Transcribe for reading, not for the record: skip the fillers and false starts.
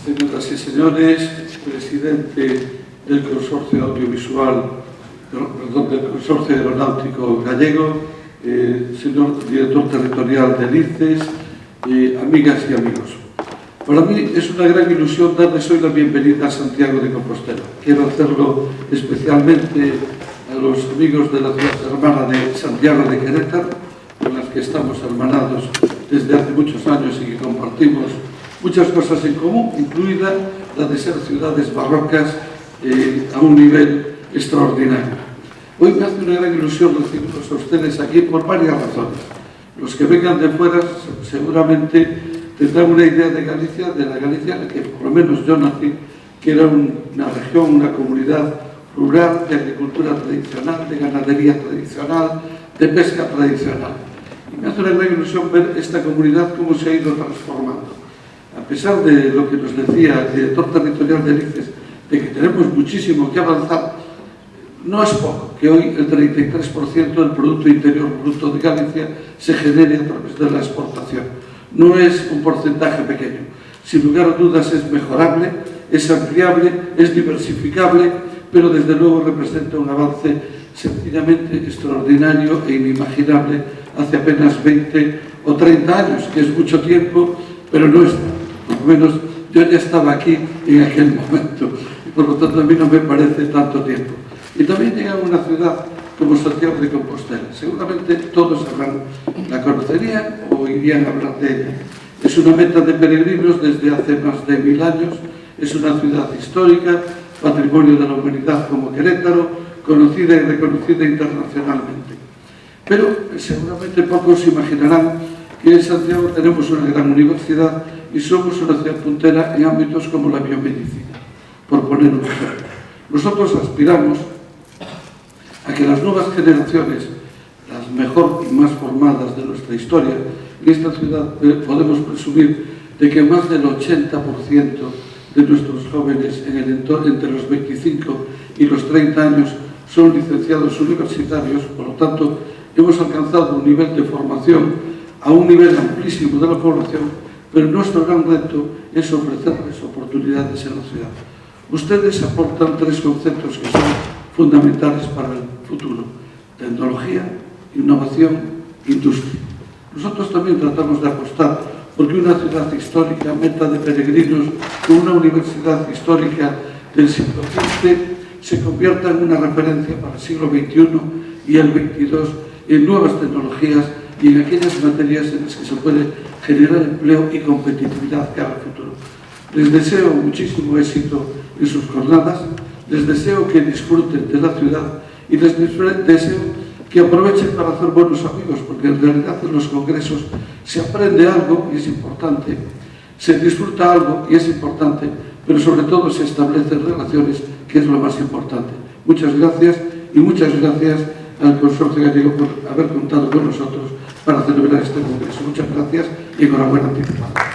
Señoras y señores, presidente del Consorcio Audiovisual, del Consorcio Aeronáutico Gallego, señor director territorial del ICES, amigas y amigos. Para mí es una gran ilusión darles hoy la bienvenida a Santiago de Compostela. Quiero hacerlo especialmente a los amigos de la ciudad hermana de Santiago de Querétaro, con las que estamos hermanados desde hace muchos años y que compartimos muchas cosas en común, incluida la de ser ciudades barrocas a un nivel extraordinario. Hoy me hace una gran ilusión recibirlos a ustedes aquí por varias razones. Los que vengan de fuera seguramente tendrán una idea de Galicia, de la Galicia en la que por lo menos yo nací, que era una región, una comunidad rural de agricultura tradicional, de ganadería tradicional, de pesca tradicional. Y me hace una gran ilusión ver esta comunidad cómo se ha ido transformando. A pesar de lo que nos decía el director territorial del ICES, de que tenemos muchísimo que avanzar, no es poco que hoy el 33% del Producto Interior Bruto de Galicia se genere a través de la exportación. No es un porcentaje pequeño. Sin lugar a dudas es mejorable, es ampliable, es diversificable, pero desde luego representa un avance sencillamente extraordinario e inimaginable hace apenas 20 o 30 años, que es mucho tiempo, pero no es nada. Por lo menos yo ya estaba aquí en aquel momento y por lo tanto a mí no me parece tanto tiempo. Y también llega a una ciudad como Santiago de Compostela. Seguramente todos la conocerían o irían a hablar de ella. Es una meta de peregrinos desde hace más de 1000 años, es una ciudad histórica, patrimonio de la humanidad como Querétaro, conocida y reconocida internacionalmente. Pero seguramente pocos imaginarán que en Santiago tenemos una gran universidad y somos una ciudad puntera en ámbitos como la biomedicina, por poner un ejemplo. Nosotros aspiramos a que las nuevas generaciones, las mejor y más formadas de nuestra historia, en esta ciudad podemos presumir de que más del 80% de nuestros jóvenes en el entorno entre los 25 y los 30 años son licenciados universitarios, por lo tanto hemos alcanzado un nivel de formación a un nivel amplísimo de la población, pero nuestro gran reto es ofrecerles oportunidades en la ciudad. Ustedes aportan 3 conceptos que son fundamentales para el futuro: tecnología, innovación, industria. Nosotros también tratamos de apostar porque una ciudad histórica, meta de peregrinos, con una universidad histórica del siglo XX, se convierta en una referencia para el siglo XXI y el XXII en nuevas tecnologías y en aquellas materias en las que se puede generar empleo y competitividad cara al futuro. Les deseo muchísimo éxito en sus jornadas, les deseo que disfruten de la ciudad y les deseo que aprovechen para hacer buenos amigos, porque en realidad en los congresos se aprende algo y es importante, se disfruta algo y es importante, pero sobre todo se establecen relaciones, que es lo más importante. Muchas gracias y muchas gracias al Consorcio Gallego por haber contado con nosotros para celebrar este congreso. Muchas gracias y enhorabuena anticipada.